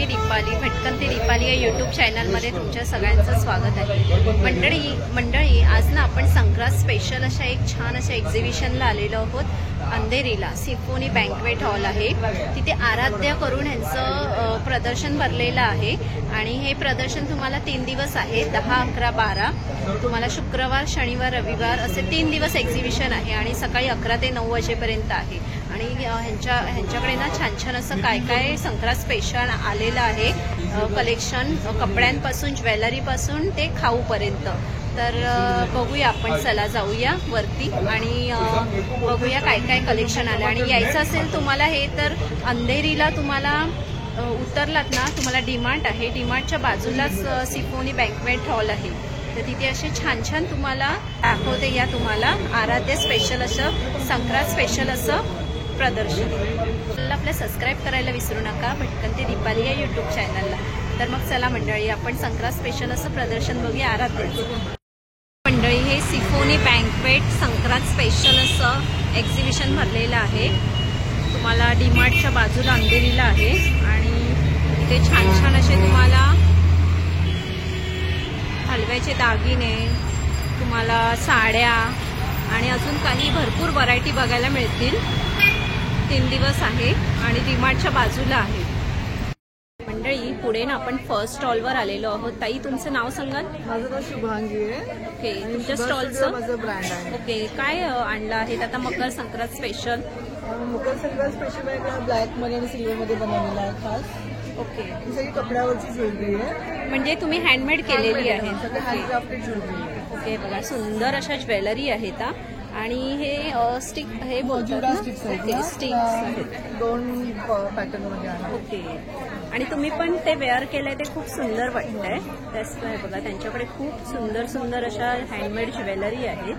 मी दीपाली, भटकंती दीपाली या यूट्यूब चॅनलमध्ये तुमच्या सगळ्यांचं स्वागत आहे। मंडळी आज ना आपण संक्रांत स्पेशल अशा एक छान अशा एक्झिबिशनला आलेलो आहोत। अंधेरीला सिम्फोनी बँक्वेट हॉल आहे, तिथे आराध्य करून यांचं प्रदर्शन भरलेलं आहे आणि हे प्रदर्शन तुम्हाला 3 दिवस आहे, 10, 11, 12। तुम्हाला शुक्रवार, शनिवार, रविवार असे 3 दिवस एक्झिबिशन आहे आणि सकाळी 11 ते 9 वाजेपर्यंत आहे। आणि ह्यांच्याकडे ना छान छान असं काय काय संक्रांत स्पेशल आलेलं आहे, कलेक्शन कपड्यांपासून, ज्वेलरीपासून ते खाऊपर्यंत। तर बघूया आपण, चला जाऊया वरती आणि बघूया काय काय कलेक्शन आलं। आणि यायचं असेल तुम्हाला हे तर अंधेरीला तुम्हाला उतरलात ना, तुम्हाला डीमार्ट आहे, डीमार्टच्या बाजूलाच सिम्फोनी बँक्वेट हॉल आहे, तर तिथे असे छान छान तुम्हाला दाखवते या तुम्हाला आराध्य स्पेशल असं संक्रांत स्पेशल असं प्रदर्शन। आपल्या सबस्क्राईब करायला विसरू नका भटकंती दीपाली या यूट्यूब चॅनलला। तर मग चला मंडळी आपण संक्रांत स्पेशल असं प्रदर्शन बघूया आराध्याचं। मंडळी हे सिम्फोनी बँक्वेट संक्रांत स्पेशल असं एक्झिबिशन भरलेलं आहे, तुम्हाला डीमार्टच्या बाजूला अंधेरीला आहे आणि इथे छान छान असे तुम्हाला हलव्याचे दागिने, तुम्हाला साड्या आणि अजून काही भरपूर व्हरायटी बघायला मिळतील। 3 दिवस आहे आणि डीमार्टच्या बाजूला आहे। मंडळी पुढे ना आपण फर्स्ट स्टॉलवर आलेलो आहोत। ताई तुमचं नाव सांगाल? माझं नाव शुभांगी आहे। ओके, तुमच्या स्टॉलचं माझं ब्रँड आहे। ओके, काय आणलं आहे आता मकर संक्रांत स्पेशल? मकर संक्रांत स्पेशल आहे, ब्लॅक मध्ये आणि सिल्वर मध्ये बनवलेला आहे खास। ओके, ही सगळी कपड्यावरची ज्वेलरी आहे, म्हणजे तुम्ही हँडमेड केलेली आहे? सगळी हँडक्राफ्टेड ज्वेलरी आहे। ओके, बघा सुंदर अशा ज्वेलरी आहेत आणि हे स्टिक हे बोलतात ना? ओके, स्टिक्स आहेत, 2 पॅटर्न मध्ये आहे। ओके, आणि तुम्ही पण ते वेअर केलंय ते खूप सुंदर वाटतंय। त्याच बघा त्यांच्याकडे खूप सुंदर सुंदर अशा हँडमेड ज्वेलरी आहेत,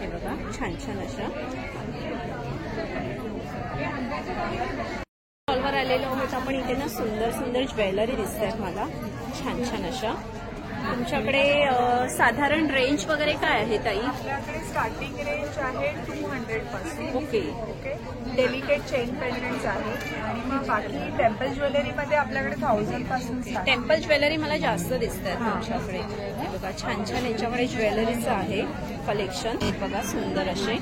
हे बघा छान छान अशा। स्टॉलवर आलेलो आहोत आपण, इथे ना सुंदर सुंदर ज्वेलरी दिसत आहेत मला, छान छान अशा। तुमच्याकडे साधारण रेंज वगैरे काय आहे ताई? आपल्याकडे स्टार्टिंग रेंज आहे 200 पासून। ओके, डेलिकेट चेन पेंडंट्स आहे आणि मग बाकी टेम्पल ज्वेलरी मध्ये आपल्याकडे 1000 पासून। टेम्पल ज्वेलरी मला जास्त दिसत आहे तुमच्याकडे, हे बघा छान छान यांच्याकडे ज्वेलरीचं आहे कलेक्शन, हे बघा सुंदर असे।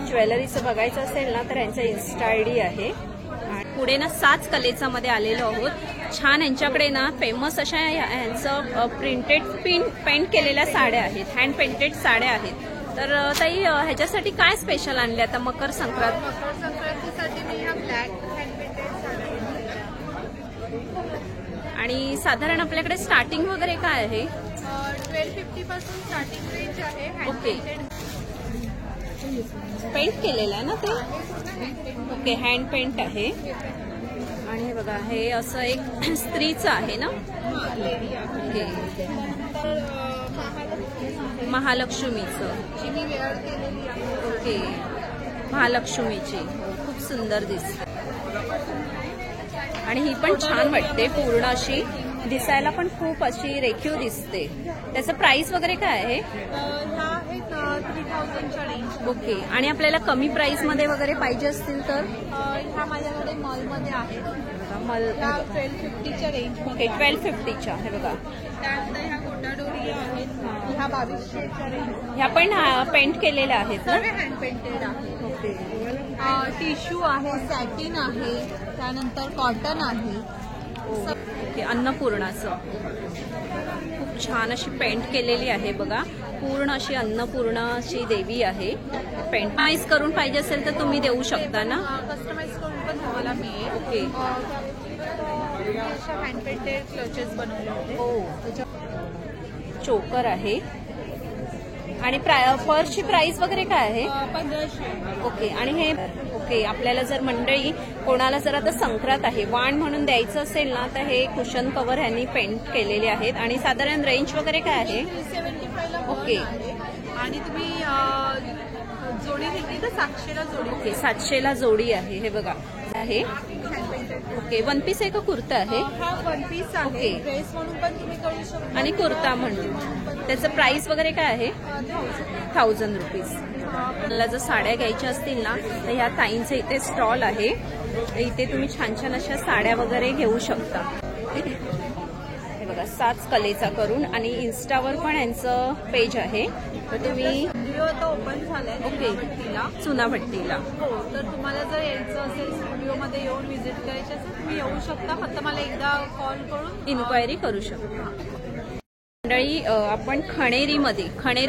ज्वेलरीचं बघायचं असेल ना तर यांचा इन्स्टा आयडी आहे। पुढे ना 7 कलेचा मध्ये आलेलो आहोत, छान यांच्याकडे ना फेमस अशा यांचं प्रिंटेड पेंट केलेल्या साड्या आहेत, हँड पेंटेड साड्या आहेत। तर ताई ह्याच्यासाठी काय स्पेशल आणले आता मकर संक्रांत? मकर संक्रांतीसाठी मी हा ब्लॅक हँड पेंटेड साडी, आणि साधारण आपल्याकडे स्टार्टिंग वगैरे काय आहे? 1250 पासून स्टार्टिंग रेंज आहे। ओके, पेंट केलेलं आहे ना ते? ओके, हँड पेंट आहे। आणि हे बघा हे असं एक स्त्रीचं आहे ना? ओके, महालक्ष्मीचं। ओके, महालक्ष्मीची खूप सुंदर दिसते आणि ही पण छान वाटते, पूर्ण अशी दिसायला पण खूप अशी रेखीव दिसते। त्याचं प्राइस वगैरे काय आहे? 3000च्या रेंज। ओके, आणि आपल्याला कमी प्राइस मध्ये वगैरे पाहिजे असतील तर? ह्या माझ्याकडे मॉलमध्ये आहे, 1250च्या रेंज। ओके, 1250च्या, हे बघा। त्यानंतर ह्या गोटाडोरी आहेत, ह्या 2200च्या रेंज। ह्या पण पेंट केलेल्या आहेत ना? सर्व हँड पेंटेड आहे। ओके, टिश्यू आहे, सॅटिन आहे, त्यानंतर कॉटन आहे। ओके, अन्नपूर्णाचं खूप छान अशी पेंट केलेली आहे बघा, पूर्ण अशी अन्नपूर्णाची देवी आहे। पेंट प्राइस करून पाहिजे असेल तर तुम्ही देऊ शकता ना? कस्टमाइज करून पण तुम्हाला मिळेल। ओके, हँड पेंटेड क्लचेस बनवले होते, चोकर आहे। आणि पर्सची प्राइस वगैरे काय आहे? 1500। ओके, आणि हे ओके, आपल्याला जर मंडळी कोणाला जर आता संक्रांत आहे वाण म्हणून द्यायचं असेल ना तर हे कुशन कव्हर ह्यांनी पेंट केलेले आहेत। आणि साधारण रेंज वगैरे काय आहे? 375 ओके, आणि तुम्ही जोडी घेतली तर 700ला जोडी। ओके, 700ला जोडी आहे, हे बघा आहे। ओके, वन पीस आहे का कुर्ता आहे? हा वन पीस आहे, ओके, ड्रेस म्हणून पण तुम्ही करू शकता आणि कुर्ता म्हणून। त्याचं प्राइस वगैरे काय आहे? 1000 रुपीज। मला जर साड्या घ्यायच्या असतील ना तर ह्या ताईंचे इथे स्टॉल आहे, इथे तुम्ही छान छान अशा साड्या वगैरे घेऊ शकता. हे बघा साच कलेचा करून आणि इन्स्टावर पण यांचं पेज आहे. तर तुम्ही स्टुडिओ आता ओपन झालाय ओके चुनाभट्टीला. हो, तर तुम्हाला जर यायचं असेल स्टुडिओमध्ये येऊन व्हिजिट करायची असेल तुम्ही येऊ शकता. फक्त मला एकदा कॉल करून इन्क्वायरी करू शकता. मंडळी आपण खणेरी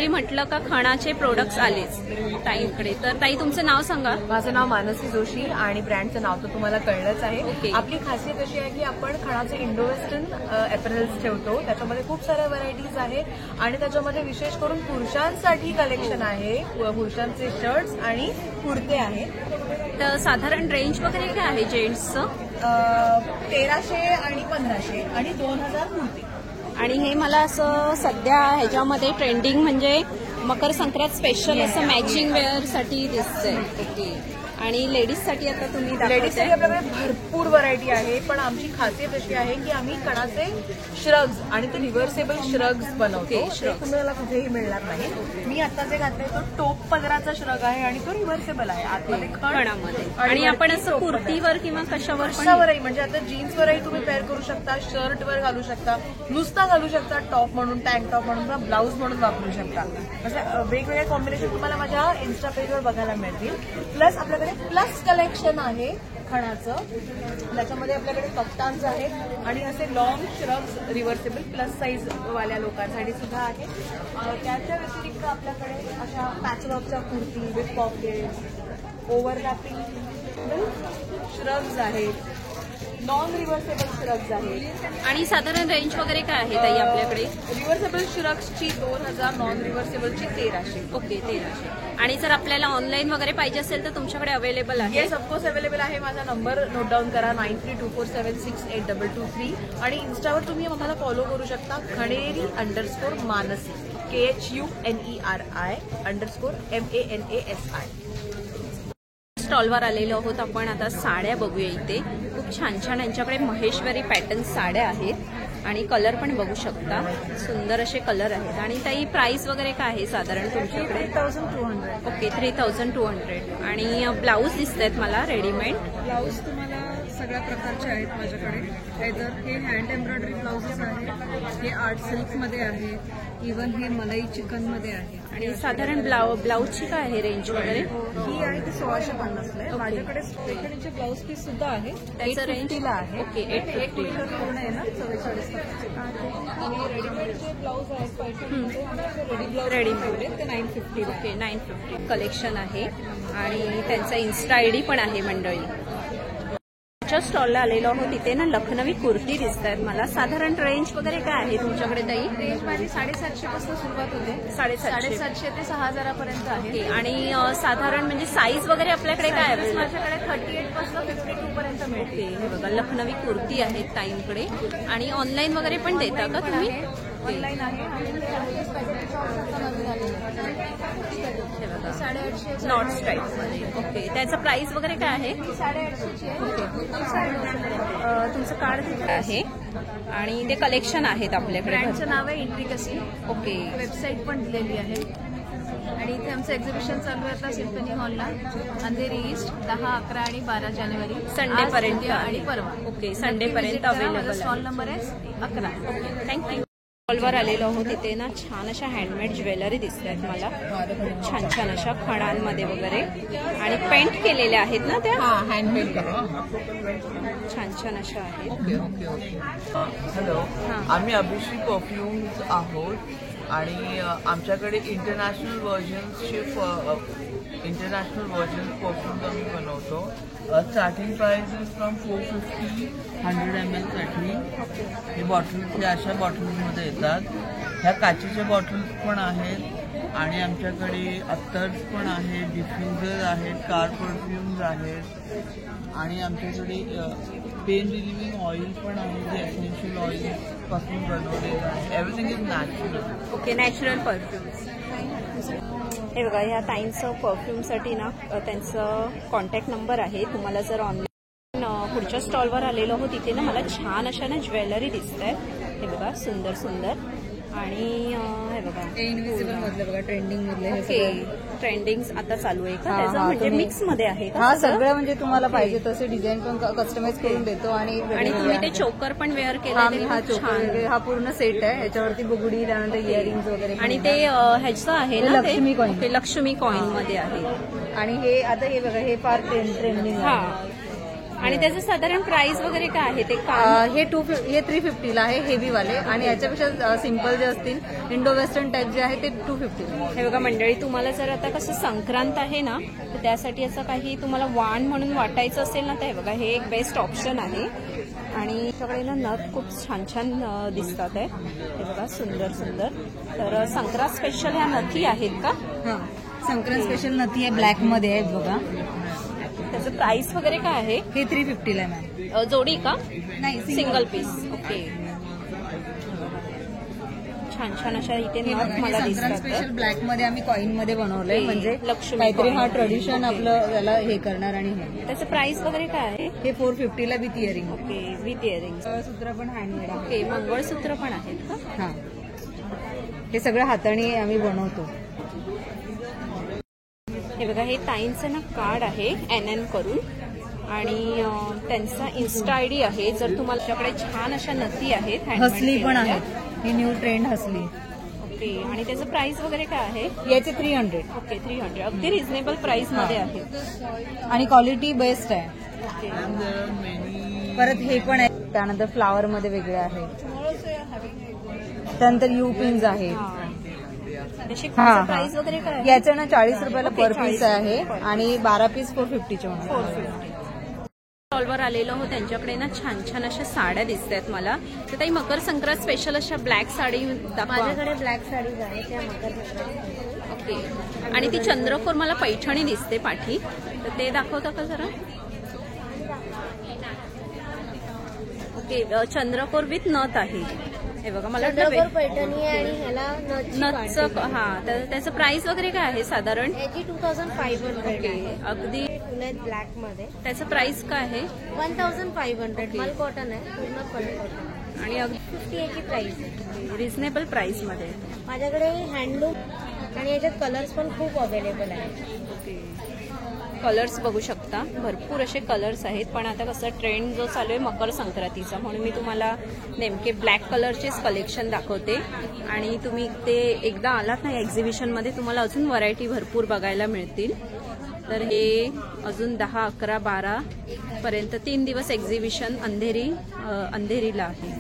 म्हटलं का खणाचे प्रोडक्ट्स आलेच ताईंकडे. तर ताई तुमचं नाव सांगा. माझं नाव मानसी जोशी आणि ब्रँडचं नाव तर तुम्हाला कळलंच आहे. ओके. आपली खासियत अशी आहे की आपण खणाचे इंडो वेस्टर्न अपेरल्स ठेवतो. त्याच्यामध्ये खूप साऱ्या व्हरायटीज आहे आणि त्याच्यामध्ये विशेष करून पुरुषांसाठी कलेक्शन आहे. पुरुषांचे शर्ट्स आणि कुर्ते आहेत. तर साधारण रेंज वगैरे काय आहे जेंट्सचं? 1300 आणि 1500 आणि 2000 कुर्ते. आणि हे मला असं सध्या ह्याच्यामध्ये ट्रेंडिंग म्हणजे मकर संक्रांत स्पेशल असं मॅचिंग वेअर साठी दिसतंय. ओके. आणि लेडीजसाठी आता तुम्ही लेडीजसाठी आपल्याकडे भरपूर व्हरायटी आहे. पण आमची खासियत अशी आहे की आम्ही खणाचे श्रग्स आणि ते रिव्हर्सेबल श्रग्स बनवतो. ते तुम्हाला कुठेही मिळणार नाही. मी आता जे घातलंय तो टोप पदराचा श्रग आहे आणि तो रिव्हर्सेबल आहे आतमध्ये खणामध्ये. आणि आपण असं कुर्तीवर किंवा कशावरही म्हणजे आता जीन्सवरही तुम्ही पेअर करू शकता, शर्टवर घालू शकता, नुसता घालू शकता, टॉप म्हणून, टँक टॉप म्हणून किंवा ब्लाऊज म्हणून वापरू शकता. असं वेगवेगळे कॉम्बिनेशन तुम्हाला माझ्या इन्स्टा पेजवर बघायला मिळतील. प्लस आपल्याकडे प्लस कलेक्शन आहे खणाचं. त्याच्यामध्ये आपल्याकडे कफ्तान्स आहेत आणि असे long shrugs reversible plus size वाल्या लोकांसाठी सुद्धा आहे. त्याच्या व्यतिरिक्त आपल्याकडे अशा पॅचवर्कच्या kurti with pockets, overlapping shrugs आहेत, नॉन रिव्हर्सेबल श्रग्स आहेत. आणि साधारण रेंज वगैरे काय आहे ताई आपल्याकडे? रिव्हर्सेबल श्रग्सची 2000, नॉन रिव्हर्सेबलची 1300. ओके 1300. आणि जर आपल्याला ऑनलाईन वगैरे पाहिजे असेल तर तुमच्याकडे अवेलेबल आहे? येस, ऑफकोर्स अवेलेबल आहे. माझा नंबर नोट डाऊन करा 9324768223. आणि इन्स्टावर तुम्ही आम्हाला फॉलो करू शकता खणेरी_मानसी KHUNERI_MANASI. स्टॉलवर आलेलो आहोत आपण. आता साड्या बघूया. इथे खूप छान छान यांच्याकडे महेश्वरी पॅटर्न साड्या आहेत आणि कलर पण बघू शकता. सुंदर असे कलर आहेत. आणि ताई प्राइस वगैरे काय आहे साधारण तुमच्याकडे? 3200. ओके 3200. आणि ब्लाऊज दिसत आहेत मला रेडीमेड. ब्लाऊज तुम्हाला सगळ्या प्रकारचे आहेत माझ्याकडे. हे हँड एम्ब्रॉयडरी ब्लाउजेस आहेत, हे आर्ट सिल्कमध्ये आहे, इव्हन हे मलाई चिकनमध्ये आहे. आणि साधारण ब्लाऊजची काय आहे रेंज वगैरे? ही आहे ती 1650 आहे. माझ्याकडे पैठणीचे ब्लाऊज पीस सुद्धा आहे. त्याचं रेंज ला आहे. ओके 850 पूर्ण आहे ना 44. आणि रेडीमेड जे ब्लाऊज आहेत पैठणीचे रेडीमेड ते 950. ओके 950 कलेक्शन आहे. आणि त्यांचा इन्स्टा आयडी पण आहे मंडळी. स्टॉलला आलेलो आहोत. तिथे ना लखनवी कुर्ती दिसत आहेत मला. साधारण रेंज वगैरे काय आहे तुमच्याकडे ताई? रेंज माझी 750 पासून सुरुवात होते. 750 ते 6000 आहे. आणि साधारण म्हणजे साईज वगैरे आपल्याकडे काय आहे? माझ्याकडे 38 पासून 52 पर्यंत मिळते. हे बघा लखनवी कुर्ती आहेत ताईंकडे. आणि ऑनलाईन वगैरे पण देता का तुम्ही? ऑनलाईन आहे. नॉट स्टाईल मध्ये. ओके त्याचं प्राइस वगैरे काय आहे? 850. तुमचं कार्ड आहे. आणि ते कलेक्शन आहेत आपल्याकडे. ब्रँडचं नाव आहे इंट्रिकसी. ओके वेबसाईट पण दिलेली आहे. आणि इथे आमचं एक्झिबिशन चालू आहे आता सिम्फनी हॉलला, अंधेरी ईस्ट 10, 11 आणि 12 जानेवारी संडे पर्यंत आणि परवा. ओके संडे पर्यंत अवेलेबल. स्टॉल नंबर आहे 11. थँक्यू. स्टॉलवर आलेलो आहोत. तिथे ना छान अशा हँडमेड ज्वेलरी दिसत आहेत मला. खूप छान छान अशा खणांमध्ये वगैरे आणि पेंट केलेल्या आहेत ना त्या? हँडमेड छान छान अशा आहेत. हॅलो, आम्ही अभिषेक परफ्युम्स आहोत आणि आमच्याकडे इंटरनॅशनल व्हर्जन्सचे परफ्युम्स आम्ही बनवतो. Starting price is from 450 100 ml साठी. हे बॉटल्स हे अशा बॉटल्समध्ये येतात. ह्या काचेच्या बॉटल्स पण आहेत आणि आमच्याकडे अत्तर्स पण आहेत, डिफ्युजर आहेत, कार परफ्युम्स आहेत आणि आमच्याकडे पेन रिलिव्हिंग ऑइल पण आहे जे एसेन्शियल ऑइल पासून बनवलेलं आहे. Everything is natural. Okay natural perfumes. हे बघा ह्या ताईंचं परफ्यूमसाठी ना त्यांचं कॉन्टॅक्ट नंबर आहे. तुम्हाला जर ऑनलाईन पुढच्या स्टॉलवर आलेलो आहोत तिथे ना मला छान अशा ना ज्वेलरी दिसत आहेत. हे बघा सुंदर सुंदर आणि हे बघा इनविजिबल मधले बघा ट्रेंडिंग मधले हे ओके सगळे. ट्रेंडिंग आता चालू आहे का हा, त्याचं हा, म्हणजे तुम्ही- मिक्स मध्ये आहे का हा सगळं? सगळं म्हणजे तुम्हाला पाहिजे तसे डिझाईन पण कस्टमाइज करून देतो आणि आणि वेगवेगळे तुम्ही ते आहेत. चोकर पण वेअर हा केले मी हा चोकर वगैरे, हा पूर्ण सेट आहे. याच्यावरती बुगडी, त्यानंतर इयरिंग्स वगैरे पण आणि आहे. ते ह्याचं आहे हे ना Lakshmi coin. Okay, Lakshmi coin मध्ये आहे. आणि हे आता हे बघा हे फार ट्रेंडिंग हा आहे. आणि त्याचं साधारण प्राइस वगैरे काय आहे ते हे 350 ला आहे हेवी वाले, आणि याच्यापेक्षा सिंपल जे असतील इंडो वेस्टर्न टाईप जे आहे ते 250 ला. हे बघा मंडळी, तुम्हाला जर आता कसं संक्रांत आहे ना, तर त्यासाठी असं काही तुम्हाला वाण म्हणून वाटायचं असेल ना, तर हे बघा हे एक बेस्ट ऑप्शन आहे. आणि त्याच्याकडे ना नथ खूप छान छान दिसतात आहे. हे बघा सुंदर सुंदर. तर संक्रांत स्पेशल ह्या नथी आहेत का? हा संक्रांत स्पेशल नथी आहे, ब्लॅक मध्ये आहे बघा. त्याचं प्राइस वगैरे काय आहे? हे 350 ला आहे मॅम. जोडी का? नाही सिंगल पीस. ओके, छान छान अशा इथे हे नथ बघा, हे मला संक्रांत दिसतात स्पेशल आहे. ब्लॅक मध्ये आम्ही कॉइन मध्ये बनवलंय, ओके, म्हणजे लक्ष्मी काहीतरी coin. हा ट्रेडिशन ओके. आपलं याला हे करणार. आणि हे त्याचं प्राइस वगैरे काय आहे? हे 450 ला with earring. Okay, with earring. सूत्र पण हँडमेड आहे. ओके, मंगळसूत्र पण आहेत का? हा हे सगळं हाताने आम्ही बनवतो. हे बघा, हे ताईंचं ना कार्ड आहे NN करून, आणि त्यांचा इन्स्टा ID आहे. जर तुम्हाला तुमच्याकडे छान अशा नथी आहेत handmade हसली पण केलेल्या. आहे, ही न्यू ट्रेंड हसली. ओके, आणि त्याचं प्राइस वगैरे काय आहे? याचे 300. ओके, 300. अगदी रिझनेबल प्राइस मध्ये आहे. आणि क्वालिटी बेस्ट आहे. ओके, परत हे पण आहे, त्यानंतर फ्लावर मध्ये वेगळे आहे. त्यानंतर यू पिन्स आहे. त्याची हा, प्राइस वगैरे काय आहे? याचं ना 40 रुपयाला ओके, पर 40 पीस आहे, आणि 12 पीस 450 चे होणार. 450. स्टॉलवर आलेलो हो, त्यांच्याकडे ना छान छान अशा साड्या दिसत आहेत मला. तर ताई, मकर संक्रांत स्पेशल अशा ब्लॅक साडी दाखवा. माझ्याकडे ब्लॅक साडीज आहे त्या मकर संक्रांत. ओके, आणि ती चंद्रकोर मला पैठणी दिसते पाठी, तर ते दाखवता का जरा? ओके, चंद्रकोर विथ नथ आहे. हे बघा, मला वाटलं चंद्रकोर पैठणी आहे आणि ह्याला नथचं. हा, तर त्याचं प्राइस वगैरे काय आहे साधारण? याची 2500 ओके, आहे. अगदी. पुण्यात ब्लॅक मध्ये त्याचं प्राइस काय आहे? 1500. मल कॉटन आहे, पूर्ण फुल कॉटन, आणि अगदी 50 याची प्राइस आहे. रिझनेबल प्राइस मध्ये. माझ्याकडे हँडलूम आणि याच्यात कलर्स पण खूप अवेलेबल आहेत. ओके, कलर्स बघू शकता, भरपूर असे कलर्स आहेत. पण आता कसं ट्रेंड जो चालू आहे मकर संक्रांतीचा, म्हणून मी तुम्हाला नेमके ब्लॅक कलरचेच कलेक्शन दाखवते. आणि तुम्ही ते एकदा आलात ना एक्झिबिशनमध्ये, तुम्हाला अजून व्हरायटी भरपूर बघायला मिळतील. तर हे अजून 10, 11, 12 पर्यंत 3 दिवस एक्झिबिशन अंधेरीला आहे.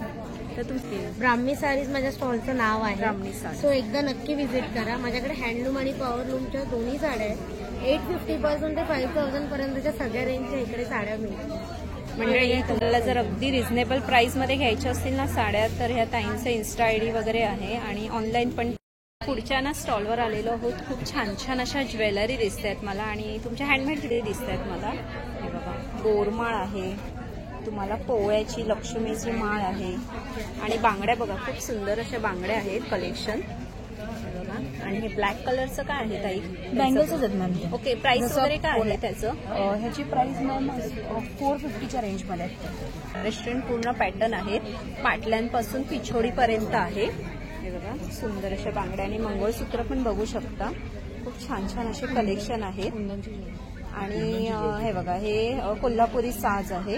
तर तुम्ही ब्राह्मी साडीज माझ्या स्टॉलचं नाव आहे. ब्राह्मी साडी. सो एकदा नक्की व्हिजिट करा. माझ्याकडे हँडलूम आणि पॉवरलूमच्या दोन्ही साड्या आहेत. 850 पासून ते 5000 पर्यंतच्या सगळ्या रेंजच्या इकडे साड्या मिळतात. म्हणजे तुम्हाला जर अगदी रिझनेबल प्राइस मध्ये घ्यायच्या असतील ना साड्या, तर ह्या ताईंचं इन्स्टा ID वगैरे आहे, आणि ऑनलाईन पण. पुढच्या ना स्टॉलवर आलेलो आहोत, खूप छान छान अशा ज्वेलरी दिसत आहेत मला, आणि तुमच्या हँडमेड दिसत आहेत मला. हे बघा, गोरमाळ आहे, तुम्हाला पोळ्याची लक्ष्मीची माळ आहे, आणि बांगड्या बघा, खूप सुंदर अशा बांगड्या आहेत कलेक्शन. आणि हे ब्लॅक कलरचं काय आहे ताई? बँगल्सच आहेत मॅम. ओके, प्राइस वगैरे काय आहे त्याचं? ह्याची प्राइस मॅम 450च्या रेंजमध्ये आहे. रेस्टॉरंट पूर्ण पॅटर्न आहेत, पाटल्यांपासून पिछोडीपर्यंत आहे. हे बघा, सुंदर अशा बांगड्या आणि मंगळसूत्र पण बघू शकता. खूप छान छान असे कलेक्शन आहेत. आणि हे बघा, हे कोल्हापुरी साज आहे,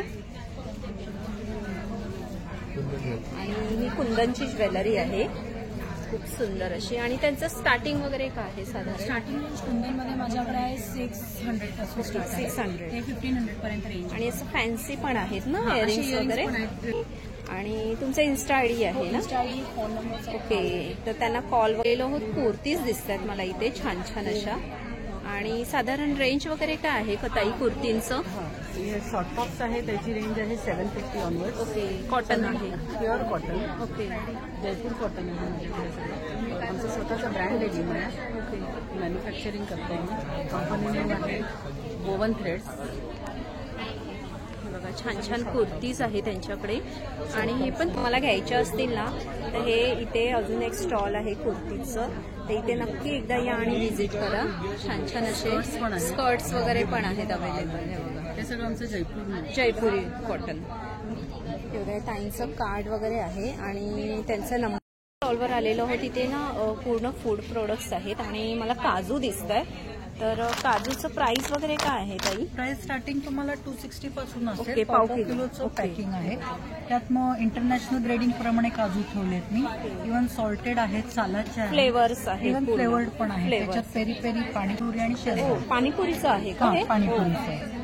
आणि ही कुंदनची ज्वेलरी आहे, खूप सुंदर अशी. आणि त्यांचं स्टार्टिंग वगैरे काय आहे साधारण? स्टार्टिंग रेंज कुंदनमध्ये माझ्याकडे आहे 600 पासून स्टार्ट आहे. 600. ते 1500 पर्यंत रेंज. आणि असं फॅन्सी पण आहेत ना हा, असे इयरिंग्स earrings वगैरे. पण आहेत. आणि तुमचा इन्स्टा ID आहे ना? Phone number. ओके, तर त्यांना कॉल वगैरे होत कुर्तीज दिसतात मला इथे छान छान अशा. आणि साधारण रेंज वगैरे काय आहे का ताई कुर्तींचं? शॉर्ट टॉप्स आहे, त्याची रेंज आहे 750 ऑनवर्ड. ओके, कॉटन आहे. Pure cotton. Okay, Jaipur cotton आहे माझ्याकडे सगळं. आमचं स्वतःचा ब्रँड आहे जिमला. ओके, मॅन्युफॅक्चरिंग करतो आम्ही. कंपनीने आहे वोवन थ्रेड्स. बघा, छान छान कुर्तीज आहे त्यांच्याकडे. आणि हे पण तुम्हाला घ्यायच्या असतील ना, तर हे इथे अजून एक स्टॉल आहे कुर्तीचं, तर इथे नक्की एकदा या आणि व्हिजिट करा. छान छान असे स्कर्ट्स वगैरे पण आहेत अवेलेबल. हे बघा, हे सगळं आमचं जयपुरी कॉटन. हे बघा, ताईंचं कार्ड वगैरे आहे, आणि त्यांचा नंबर स्टॉलवर आलेलो आहोत. तिथे ना पूर्ण फूड प्रोडक्ट्स आहेत आणि मला काजू दिसत आहे. तर काजूचं प्राइस वगैरे काय आहे ताई? प्राइस स्टार्टिंग तुम्हाला 260 पासून ओके, असेल. पाव पाव किलो. किलोचं ओके. पॅकिंग आहे. त्यात मग इंटरनॅशनल ग्रेडिंग प्रमाणे काजू ठेवलेत मी. इव्हन सॉल्टेड आहेत, सालादचे आहेत, फ्लेवर्स आहेत, इव्हन पूर्ण. फ्लेवर्ड पण आहे. फ्लेवर्स. त्याच्यात पेरी पेरी, पाणीपुरी आणि हो, शेजवान. पाणीपुरीचं आहे का हे? पाणीपुरीचं आहे.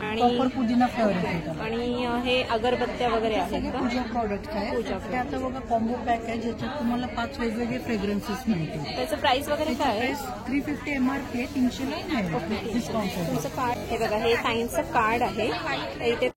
आणि प्रॉपर पुदिना फ्लेवर येतो. आणि हे अगरबत्त्या वगैरे आहेत का? पूजा प्रॉडक्ट आहे. पूजा ते आता बघा कॉम्बो पॅक आहे ज्याच्यात तुम्हाला 5 वेगवेगळे फ्रेग्रन्सेस मिळतील. त्याचं प्राइस वगैरे काय आहे? प्राइस 350 MRP आहे, 300 ला मिळेल डिस्काउंट. तुमचं कार्ड हे बघा, हे ताईंचं कार्ड आहे. इथे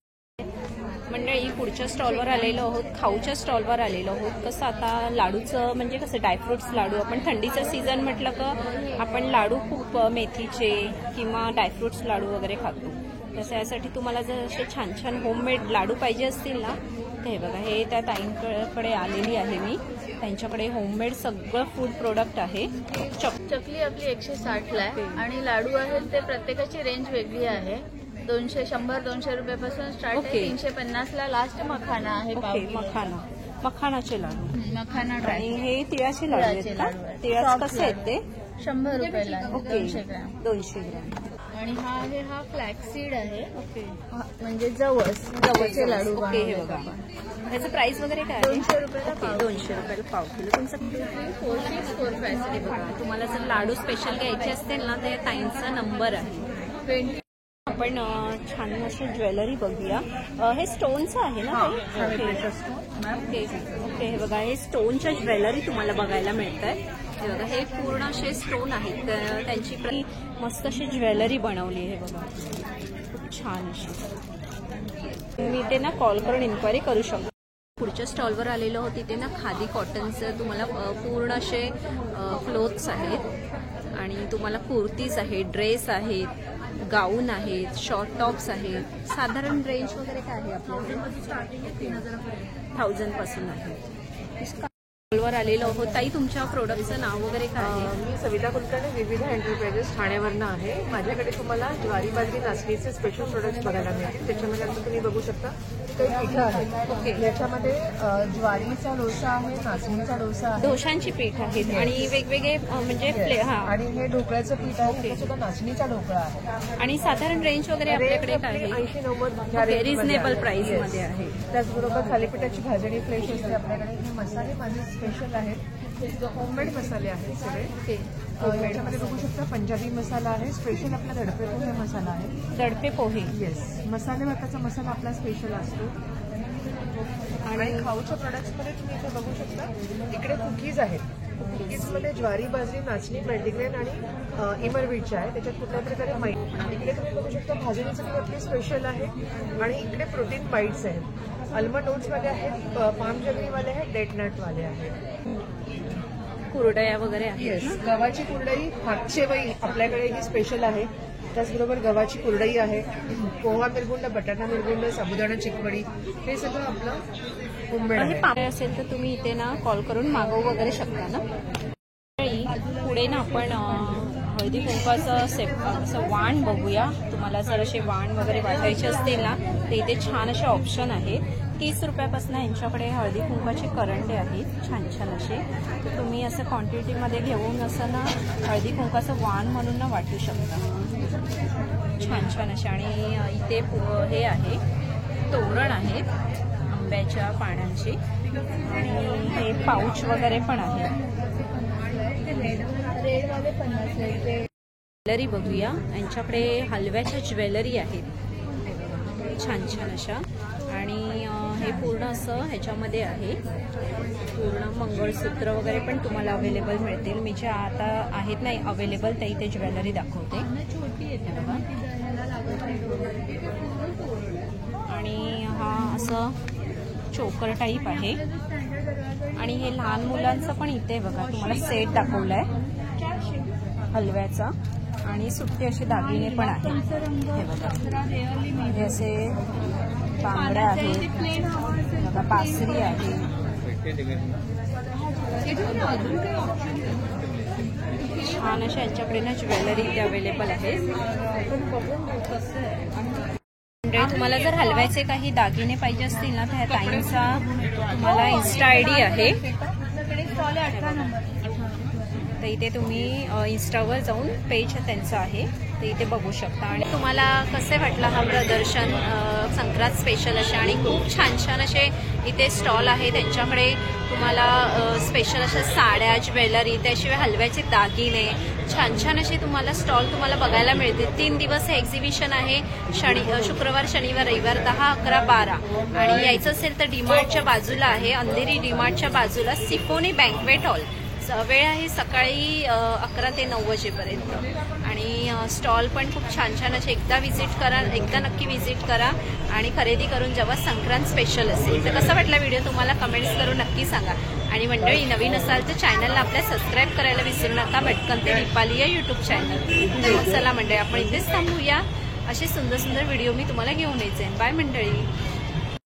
मंडळी पुढच्या स्टॉलवर आलेलो आहोत, खाऊच्या स्टॉलवर आलेलो आहोत. कसं आता लाडूचं म्हणजे कसं ड्रायफ्रुट्स लाडू, आपण थंडीचं सीझन म्हटलं का आपण लाडू खूप मेथीचे किंवा ड्रायफ्रुट्स लाडू वगैरे खातो. तसं यासाठी तुम्हाला जर असे छान छान होममेड लाडू पाहिजे असतील ना, तर हे बघा, हे त्या ताईंकडे आलेली आहे मी. त्यांच्याकडे होममेड सगळं फूड प्रोडक्ट आहे. चकली आपली 160 ला आहे आणि लाडू आहेत ते प्रत्येकाची रेंज वेगळी आहे. 100-200 रुपयापासून स्टार्ट आहे. 350 ला लास्ट मखाना आहे. ओके, मखानाचे लाडू मखाना आणि ड्राय हे तिळाचे लाडू आहेत तिळाचे का? लाडू आहेत. तिळाचे Soft कसे आहेत ते? 100 रुपयाला आहे. Okay, 200 gram. 200 ग्रॅम. आणि हा फ्लॅक्सीड आहे. ओके, म्हणजे जवसचे लाडू ओके. हे बनवलेत बघा, आपण. ह्याचं प्राइस वगैरे काय आहे? 200 रुपयाला ओके, पाव. 200 रुपयाला पाव किलो. तुमचं 4645 बघा, तुम्हाला जर लाडू स्पेशल घ्यायचे असतील ना, तर या ताईंचा नंबर आहे. 20 आपण छान अशी ज्वेलरी बघूया. हे स्टोनचं आहे ना ताई? Okay, okay. हे बघा, हे स्टोनच्या ज्वेलरी तुम्हाला बघायला मिळत आहे. हे बघा, हे पूर्ण असे स्टोन आहेत. त्यांची मस्त अशी ज्वेलरी बनवली आहे. बघा, खूप छान अशी. मी ते ना कॉल करून इन्क्वायरी करू शकतो. पुढच्या स्टॉलवर आलेलो आहोत. तिथे ना खादी कॉटनचं तुम्हाला पूर्ण असे क्लोथ्स आहेत आणि तुम्हाला कुर्तीज आहेत, ड्रेस आहेत, गाऊन आहेत, शॉर्ट टॉप्स आहेत. साधारण रेंज वगैरे काय आहे आपल्याकडे? 1000 पासून आहे. स्टॉलवर आलेलो आहोत. ताई, तुमच्या प्रोडक्टचं नाव वगैरे काय आहे? मी सविता कुलकर्णी, विविध एंटरप्राइजेस ठाण्यावरनं आहे. माझ्याकडे तुम्हाला ज्वारी बाजरी नाचणीचे स्पेशल प्रोडक्ट्स बघायला मिळतील. त्याच्यामध्ये आता तुम्ही बघू शकता काही पिठं आहेत. ओके. याच्यामध्ये ज्वारीचा डोसा आहे, नाचणीचा डोसा आहे डोशांची पीठ आहेत आणि वेगवेगळे म्हणजे हा. आणि हे ढोकळ्याचं पीठ आहे. हे सुद्धा नाचणीचा ढोकळा आहे. आणि साधारण रेंज वगैरे आपल्याकडे काय आहे? 80-90 रिझनेबल प्राइस मध्ये आहे. त्याचबरोबर थालीपीठाची भाजणी फ्लेश असते आपल्याकडे. हे मसाले माझे स्पेशल आहेत. होममेड मसाले आहेत सगळे. याच्यामध्ये बघू शकता पंजाबी मसाला आहे, स्पेशल आपला दडपे पोहे मसाला आहे. दडपे पोहे. येस, मसाले भाताचा मसाला आपला स्पेशल असतो. आणि खाऊच्या प्रोडक्ट्समध्ये तुम्ही इथे बघू शकता इकडे कुकीज आहेत. कुकीजमध्ये ज्वारी बाजरी नाचणी मल्टीग्रेन आणि इमरवीटच्या आहे. त्याच्यात कुठल्या प्रकारे इकडे तुम्ही बघू शकता भाजणीचं पीठ आपली स्पेशल आहे. आणि इकडे प्रोटीन बाईट्स आहेत. आल्मंड ओट्सवाले आहेत, पाम जगरीवाले आहेत, डेट नटवाले आहेत. कुरडया वगैरे आहेत. येस, गव्हाची कुरडई, भातशेवई आपल्याकडे ही स्पेशल आहे. त्याचबरोबर गव्हाची कुरडई आहे, पोहा मिरगुंड, बटाटा मिरगुंड, साबुदाणा चिकवडी, हे सगळं आपलं होममेड हे आहे. पापड असेल तर तुम्ही इथे ना कॉल करून मागवू वगैरे शकता ना. पुढे ना आपण हळदी कुंकवाचं असं वाण बघूया. तुम्हाला जर असे वाण वगैरे वाटायचे असतील ना, तर इथे छान असे ऑप्शन आहे. 30 रुपयापासून यांच्याकडे हळदी कुंकवाचे करंडे आहेत छान छान असे. तर तुम्ही असं क्वांटिटीमध्ये घेऊन असं ना हळदी कुंकवाचं वाण म्हणून ना वाटू शकता. छान छान असे. आणि इथे हे आहे, तोरण आहेत आंब्याच्या पानांचे. आणि हे पाऊच वगैरे पण आहे. रेडवाले 50 ज्वेलरी बघूया. यांच्याकडे हलव्याच्या ज्वेलरी आहेत छान छान अशा. आणि हे पूर्ण असं ह्याच्यामध्ये आहे. पूर्ण मंगळसूत्र वगैरे पण तुम्हाला अवेलेबल मिळतील. मी ज्या आता आहेत नाही अवेलेबल त्या इथे ज्वेलरी दाखवते. बघा. आणि हा असं चोकर टाईप आहे. आणि हे लहान मुलांचं पण इथे बघा तुम्हाला सेट दाखवलाय हलव्याचा. आणि सुट्टे असे दागिने पण आहेत. हे बघा, हे असे बांगड्या आहेत बघा, पासरी आहे. छान अशा यांच्याकडे ना ज्वेलरी इथे अवेलेबल आहे. तुम्हाला जर हलव्याचे काही दागिने पाहिजे असतील ना, तर ह्या ताईंचा तुम्हाला इन्स्टा ID आहे. स्टॉल आहे 18 नंबर. तर इथे तुम्ही इन्स्टावर जाऊन पेज त्यांचं आहे तर इथे बघू शकता. आणि तुम्हाला कसे वाटलं हा प्रदर्शन संक्रांत स्पेशल असे आणि खूप छान छान असे इथे स्टॉल आहे त्यांच्याकडे. तुम्हाला स्पेशल अशा साड्या, ज्वेलरी, त्याशिवाय हलव्याचे दागिने, छान छान असे तुम्हाला स्टॉल तुम्हाला बघायला मिळतील. 3 दिवस हे एक्झिबिशन आहे. शुक्रवार, शनिवार, रविवार 10, 11, 12. आणि यायचं असेल तर डीमार्टच्या बाजूला आहे, अंधेरी डीमार्टच्या बाजूला सिफोनी बँक्वेट हॉल. वेळ आहे सकाळी 11 ते 9 वाजेपर्यंत. आणि स्टॉल पण खूप छान छान असे. एकदा नक्की व्हिजिट करा आणि खरेदी करून जेव्हा संक्रांत स्पेशल असेल. तर कसा वाटला व्हिडिओ तुम्हाला कमेंट्स करून नक्की सांगा. आणि मंडळी नवीन असाल तर चॅनलला आपल्या सबस्क्राईब करायला विसरू नका. भटकन ते दीपाली या यूट्यूब चॅनल. तर मग चला मंडळी आपण इथेच थांबूया. असे सुंदर सुंदर व्हिडिओ मी तुम्हाला घेऊन यायचे. बाय मंडळी.